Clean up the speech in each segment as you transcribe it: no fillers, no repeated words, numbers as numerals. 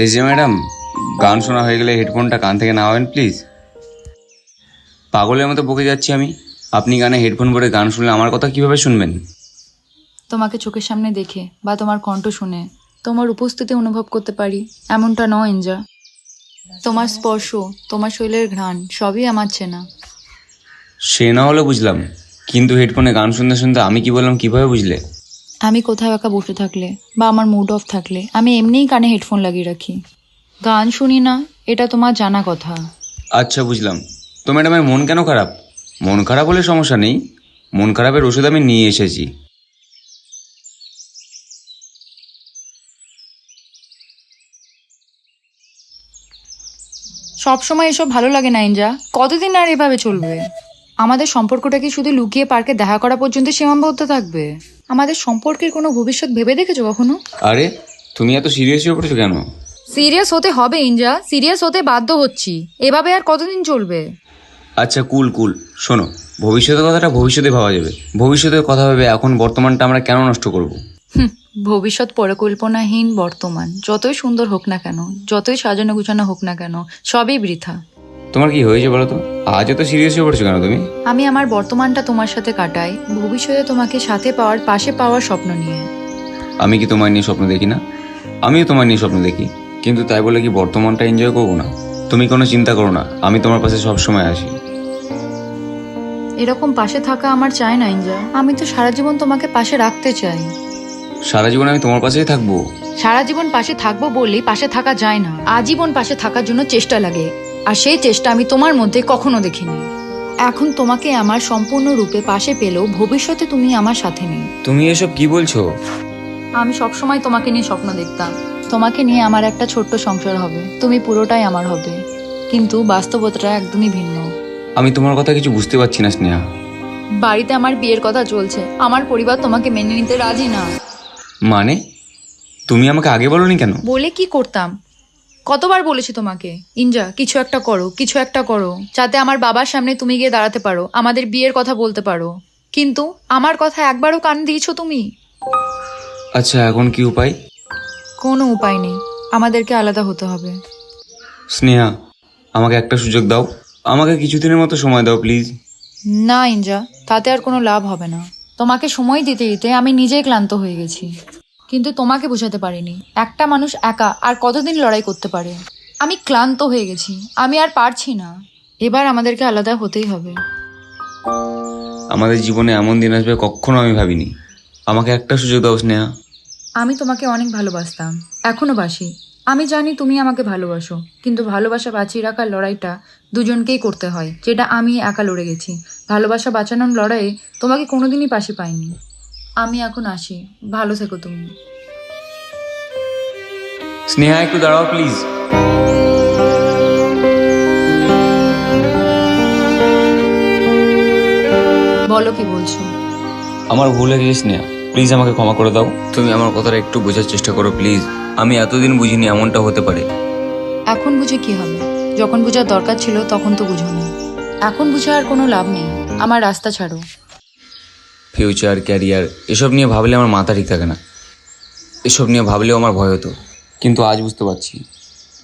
এই যে ম্যাডাম, গান শোনা হয়ে গেলে হেডফোনটা কান থেকে নামাবেন প্লিজ। পাগলের মতো বকে যাচ্ছি আমি, আপনি কানে হেডফোন পরে গান শুনলে আমার কথা কিভাবে শুনবেন? তোমাকে চোখের সামনে দেখে বা তোমার কণ্ঠ শুনে তোমার উপস্থিতি অনুভব করতে পারি এমনটা নয় ইঞ্জা। তোমার স্পর্শ, তোমার শরীরের ঘ্রাণ সবই আমার চেনা। সে না হলে বুঝলাম, কিন্তু হেডফোনে গান শুনতে শুনতে আমি কি বললাম কিভাবে বুঝলে? আমি কোথাও একা বসে থাকলে বা আমার মুড অফ থাকলে আমি এমনিই কানে হেডফোন লাগিয়ে রাখি। গান শুনি না, এটা তোমার জানা কথা। আচ্ছা বুঝলাম। তো ম্যাডামের মন কেন খারাপ? মন খারাপ হলে সমস্যা নেই, মন খারাপের ওষুধ আমি নিয়ে এসেছি। সবসময় এসব ভালো লাগে না ইঞ্জা, কতদিন আর এভাবে চলবে? আমাদের সম্পর্কটা কি শুধু লুকিয়ে পার্কে দেখা করা পর্যন্ত সীমাবদ্ধ থাকবে? আমাদের সম্পর্কের কোনো ভবিষ্যৎ ভেবে দেখেছো কখনো? আরে তুমি এত সিরিয়াস হয়ে পড়েছো কেন? সিরিয়াস হতে হবে ইঞ্জা, সিরিয়াস হতে বাধ্য হচ্ছি। এভাবে আর কতদিন চলবে? আচ্ছা কুল কুল, শোনো, ভবিষ্যতের কথাটা ভবিষ্যতে ভাবা যাবে। ভবিষ্যতের কথা ভেবে এখন বর্তমানটা আমরা কেন নষ্ট করব? ভবিষ্যৎ পরিকল্পনাহীন বর্তমান যতই সুন্দর হোক না কেন, যতই সাজানো গুছানো হোক না কেন, সবই বৃথা। তোমার কি হয়েছে বলো তো? আজ এত সিরিয়াস হয়ে পড়েছো কেন তুমি? আমি আমার বর্তমানটা তোমার সাথে কাটাই ভবিষ্যতে তোমাকে সাথে পাওয়ার, পাশে পাওয়ার স্বপ্ন নিয়ে। আমি কি তোমায় নিয়ে স্বপ্ন দেখি না? আমিও তোমার নিয়ে স্বপ্ন দেখি, কিন্তু তাই বলে কি বর্তমানটা এনজয় করবো না? তুমি কোনো চিন্তা করো না, আমি তোমার পাশে সবসময় আসি। এরকম পাশে থাকা আমার চাই না ইঞ্জা, আমি তো সারা জীবন তোমাকে পাশে রাখতে চাই। সারা জীবন আমি তোমার পাশেই থাকবো। সারা জীবন পাশে থাকবো বললেই পাশে থাকা যায় না, আজীবন পাশে থাকার জন্য চেষ্টা লাগে, আর সেই চেষ্টা আমি তোমার মধ্যে কখনো দেখিনি। এখন তোমাকে আমার সম্পূর্ণ রূপে পাশে পেলেও ভবিষ্যতে তুমি আমার সাথে নেই। তুমি এসব কি বলছো? আমি সবসময় তোমাকে নিয়ে স্বপ্ন দেখতাম, তোমাকে নিয়ে আমার একটা ছোট্ট সংসার হবে, তুমি পুরোটাই আমার হবে, কিন্তু বাস্তবতাটা একদমই ভিন্ন। আমি তোমার কথা কিছু বুঝতে পারছি না স্নেহা। বাড়িতে আমার বিয়ের কথা চলছে, আমার পরিবার তোমাকে মেনে নিতে রাজি না। মানে তুমি আমাকে আগে বলনি কেন? বলে কি করতাম? কতবার বলেছি তোমাকে, ইঞ্জা কিছু একটা করো, কিছু একটা করো, যাতে আমার বাবার সামনে তুমি গিয়ে দাঁড়াতে পারো, আমাদের বিয়ের কথা বলতে পারো। কিন্তু আমার কথা একবারও কান দিয়েছো তুমি? আচ্ছা এখন কি উপায়? কোনো উপায় নেই, আমাদেরকে আলাদা হতে হবে। স্নেহা, আমাকে একটা সুযোগ দাও, আমাকে কিছুদিনের মতো সময় দাও প্লিজ। না ইঞ্জা, তাতে আর কোনো লাভ হবে না। তোমাকে সময় দিতে দিতে আমি নিজেই ক্লান্ত হয়ে গেছি, কিন্তু তোমাকে বোঝাতে পারিনি একটা মানুষ একা আর কতদিন লড়াই করতে পারে। আমি ক্লান্ত হয়ে গেছি, আমি আর পারছি না। এবার আমাদেরকে আলাদা হতেই হবে। আমাদের জীবনে এমন দিন আসবে কখনো আমি ভাবিনি। আমাকে একটা সুযোগ দাও স্নেহা। আমি তোমাকে অনেক ভালোবাসতাম, এখনো বাসি। আমি জানি তুমি আমাকে ভালোবাসো, কিন্তু ভালোবাসা বাঁচিয়ে রাখার লড়াইটা দুজনকেই করতে হয়, যেটা আমি একা লড়ে গেছি। ভালোবাসা বাঁচানোর লড়াইয়ে তোমাকে কোনোদিনই পাশে পাইনি। আমি এখন আসি, ভালো থেকো তুমি। স্নেহা একটু দাঁড়াও প্লিজ। বলো কি বলছো? আমার ভুল হয়ে গেছে স্নেহা, প্লিজ আমাকে ক্ষমা করে দাও। তুমি আমার কথাটা একটু বোঝার চেষ্টা করো প্লিজ। আমি এতদিন বুঝিনি এমনটা হতে পারে। এখন বুঝে কি হবে? যখন বোঝার দরকার ছিল তখন তো বুঝোনি। এখন বুঝে আর কোনো লাভ নেই, আমার রাস্তা ছাড়ো। ফিউচার, ক্যারিয়ার এসব নিয়ে ভাবলে আমার মাথা ঠিক থাকে না। এসব নিয়ে ভাবলেও আমার ভয় হতো, কিন্তু আজ বুঝতে পারছি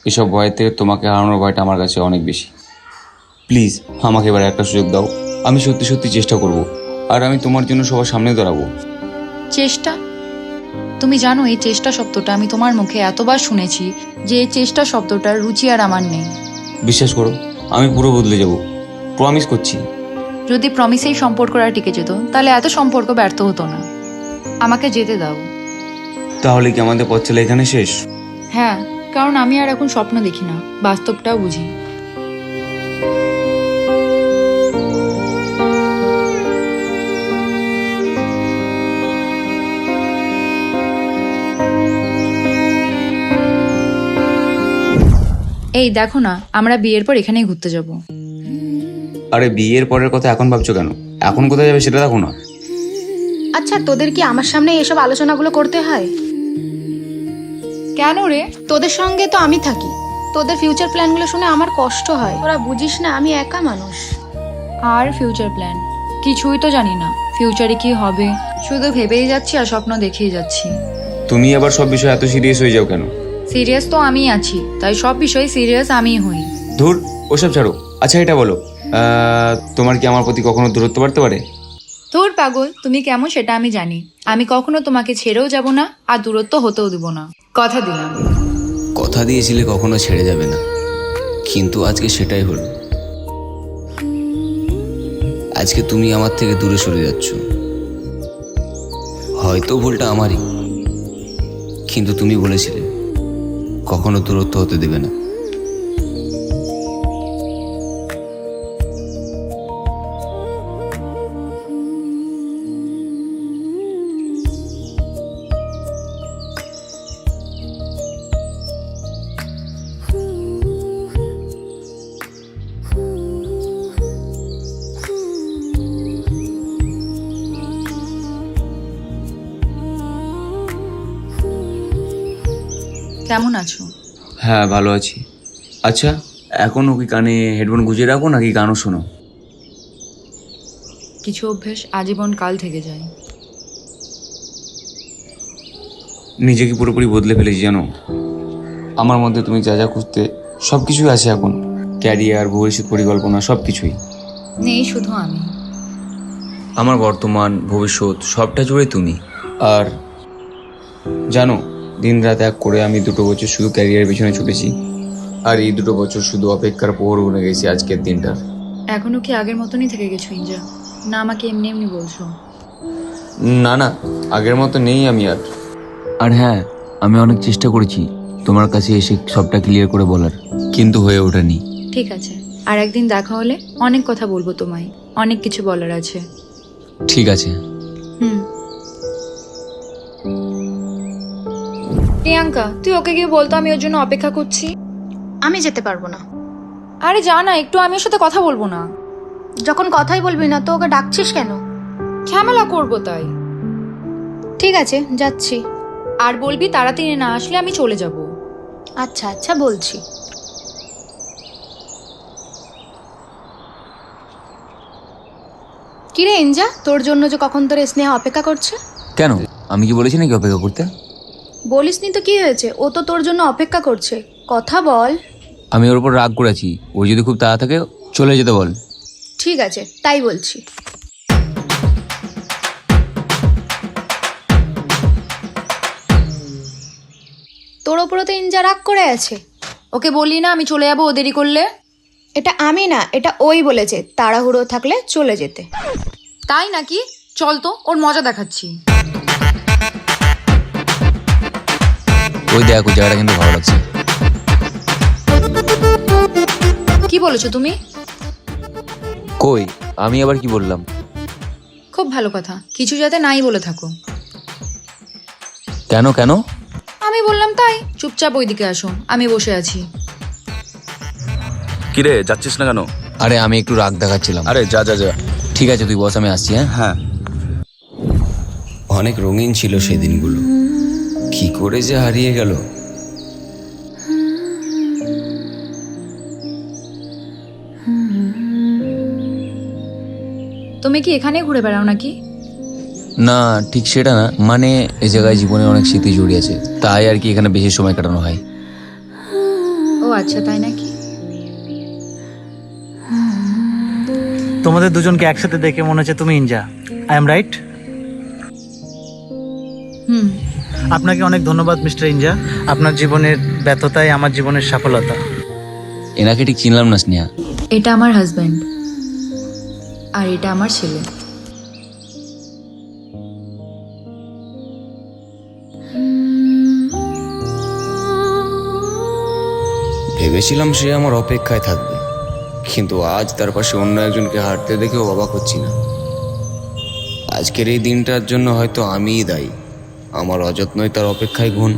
এসব ভয়ের থেকে তোমাকে হারানোর ভয়টা আমার কাছে অনেক বেশি। প্লিজ আমাকে এবার একটা সুযোগ দাও, আমি সত্যি সত্যি চেষ্টা করব, আর আমি তোমার জন্য সবার সামনে দাঁড়াবো। চেষ্টা? তুমি জানো এই চেষ্টা শব্দটা আমি তোমার মুখে এতবার শুনেছি যে এই চেষ্টা শব্দটার রুচি আর আমার নেই। বিশ্বাস করো, আমি পুরো বদলে যাব, প্রমিস করছি। যদি প্রমিসেই সম্পর্কটা টিকে যেত তাহলে এত সম্পর্ক ব্যর্থ হতো না। আমাকে যেতে দাও। তাহলে কি আমাদের পথ চলা এখানে শেষ? হ্যাঁ, কারণ আমি আর এখন স্বপ্ন দেখি না, বাস্তবটাও বুঝি। এই দেখো না, আমরা বিয়ের পর এখানেই ঘুরতে যাব। আরে বিয়ের পরের কথা এখন ভাবছো কেন? এখন কোথায় যাবে সেটা দেখো না। আচ্ছা, তোদের কি আমার সামনে এসব আলোচনাগুলো করতে হয়? কেন রে? তোদের সঙ্গে তো আমি থাকি, তোদের ফিউচার প্ল্যানগুলো শুনে আমার কষ্ট হয়। তোরা বুঝিস না আমি একা মানুষ। আর ফিউচার প্ল্যান? কিছুই তো জানি না ফিউচারে কি হবে, শুধু ভেবেই যাচ্ছি আর স্বপ্ন দেখেই যাচ্ছি। তুমি আবার সব বিষয়ে এত সিরিয়াস হয়ে যাও কেন? সিরিয়াস তো আমিই আছি, তাই সব বিষয়ে সিরিয়াস আমিই হই। ধুর, ওসব ছাড়ো। আচ্ছা এটা বলো, তোমার কি আমার প্রতি কখনো দূরত্ব বাড়তে পারে? তোর পাগল, তুমি কেমন সেটা আমি জানি। আমি কখনো তোমাকে ছেড়েও যাব না, আর দূরত্ব হতেও দিব না, কথা দিলাম। কথা দিয়েছিলে কখনো ছেড়ে যাবে না, কিন্তু আজকে সেটাই হলো। আজকে তুমি আমার থেকে দূরে সরে যাচ্ছ। হয়তো ভুলটা আমারই, কিন্তু তুমি বলেছিলে কখনো দূরত্ব হতে দেবে না। কেমন আছো? হ্যাঁ, ভালো আছি। আচ্ছা, এখনও কি কানে হেডফোন গুঁজে রাখো নাকি গানও শোনো? কিছু অভ্যেস আজীবন কাল থেকে যায়। নিজেকে পুরোপুরি বদলে ফেলেছি জানো। আমার মধ্যে তুমি যা যা খুঁজতে সব কিছুই আছে এখন। ক্যারিয়ার, ভবিষ্যৎ পরিকল্পনা, সব কিছুই। নেই শুধু আমি। আমার বর্তমান, ভবিষ্যৎ সবটা জুড়ে তুমি। আর জানো, দিন রাত এক করে আমি 2 বছর শুধু ক্যারিয়ারের পিছনে ছুটেছি, আর এই 2 বছর শুধু অপেক্ষার প্রহর গুনে গেছি আজকের দিনটার। এখনো কি আগের মতনই থেকে গেছো ইঞ্জা? না আমাকে এমনি এমনি বলছো? না না, আগের মতো নেই আমি আর। আর হ্যাঁ, আমি অনেক চেষ্টা করেছি তোমার কাছে এসে সবটা ক্লিয়ার করে বলার, কিন্তু হয়ে ওঠেনি। ঠিক আছে, আর একদিন দেখা হলে অনেক কথা বলবো তোমায়, অনেক কিছু বলার আছে। ঠিক আছে। হুম। প্রিয়াঙ্কা, তুই ওকে গিয়ে বলতো আমি ওর জন্য অপেক্ষা করছি। আমি যেতে পারবো না। আরে যা না একটু, আমি ওর সাথে কথা বলবো না। যখন কথাই বলবি না তো ওকে ডাকছিস কেন? ঝামেলা করবো তাই। ঠিক আছে, যাচ্ছি। আর বলবি তাড়াতাড়ি না আসলে আমি চলে যাব। আচ্ছা আচ্ছা বলছি। কিরে ইঞ্জা, তোর জন্য যে কখন ধরে স্নেহা অপেক্ষা করছে? কেন, আমি কি বলেছি নাকি অপেক্ষা করতে? বলিসনি তো কি হয়েছে? ও তো তোর জন্য অপেক্ষা করছে, কথা বল। আমি ওর উপর রাগ করেছি, ও যদি খুব তাড়া থাকে চলে যেতে বল। ঠিক আছে, তাই বলছি। তোর ওপরও তো ইঞ্জা রাগ করে আছে। ওকে বললি না আমি চলে যাবো ও দেরি করলে? এটা আমি না, এটা ওই বলেছে তাড়াহুড়ো থাকলে চলে যেতে। তাই নাকি? চল তো, ওর মজা দেখাচ্ছি। ওই দেখো, জায়গাটা কিন্তু ভালো লাগছে। কি বলেছো তুমি? কই, আমি আবার কি বললাম? খুব ভালো কথা, কিছু যাতে নাই বলে থাকো। কেন কেন? আমি বললাম তাই। চুপচাপ ওইদিকে আসো, আমি বসে আছি। কিরে, যাচ্ছিস না কেন? আরে আমি একটু রাগ দেখাচ্ছিলাম। আরে যা যা যা। ঠিক আছে তুই বস, আমি আসছি। হ্যাঁ হ্যাঁ। অনেক রঙিন ছিল সেই দিনগুলো, কি করে যে হারিয়ে গেল। তুমি কি এখানে ঘুরে বেড়াও নাকি? না ঠিক সেটা না, মানে এই জায়গায় জীবনে অনেক স্মৃতি জড়িয়ে আছে, তাই আর কি এখানে বেশি সময় কাটানো হয়। ও আচ্ছা, তাই নাকি? তোমাদের দুজনকে একসাথে দেখে মনে হচ্ছে তুমি ইঞ্জা। I am right? হুম। আপনাকে অনেক ধন্যবাদ মিস্টার ইঞ্জা। আপনার জীবনের ব্যর্থতাই আমার জীবনের সফলতা। এনাকে ঠিক চিনলাম না স্নেহা। এটা আমার হাজব্যান্ড, আর এটা আমার ছেলে। ভেবেছিলাম সে আমার অপেক্ষায় থাকবে, কিন্তু আজ তার পাশে অন্য একজনকে হাঁটতে দেখেও অবাক হচ্ছি না। আজকের এই দিনটার জন্য হয়তো আমিই দায়ী, আমার অযত্নই তার অপেক্ষায় গুণ।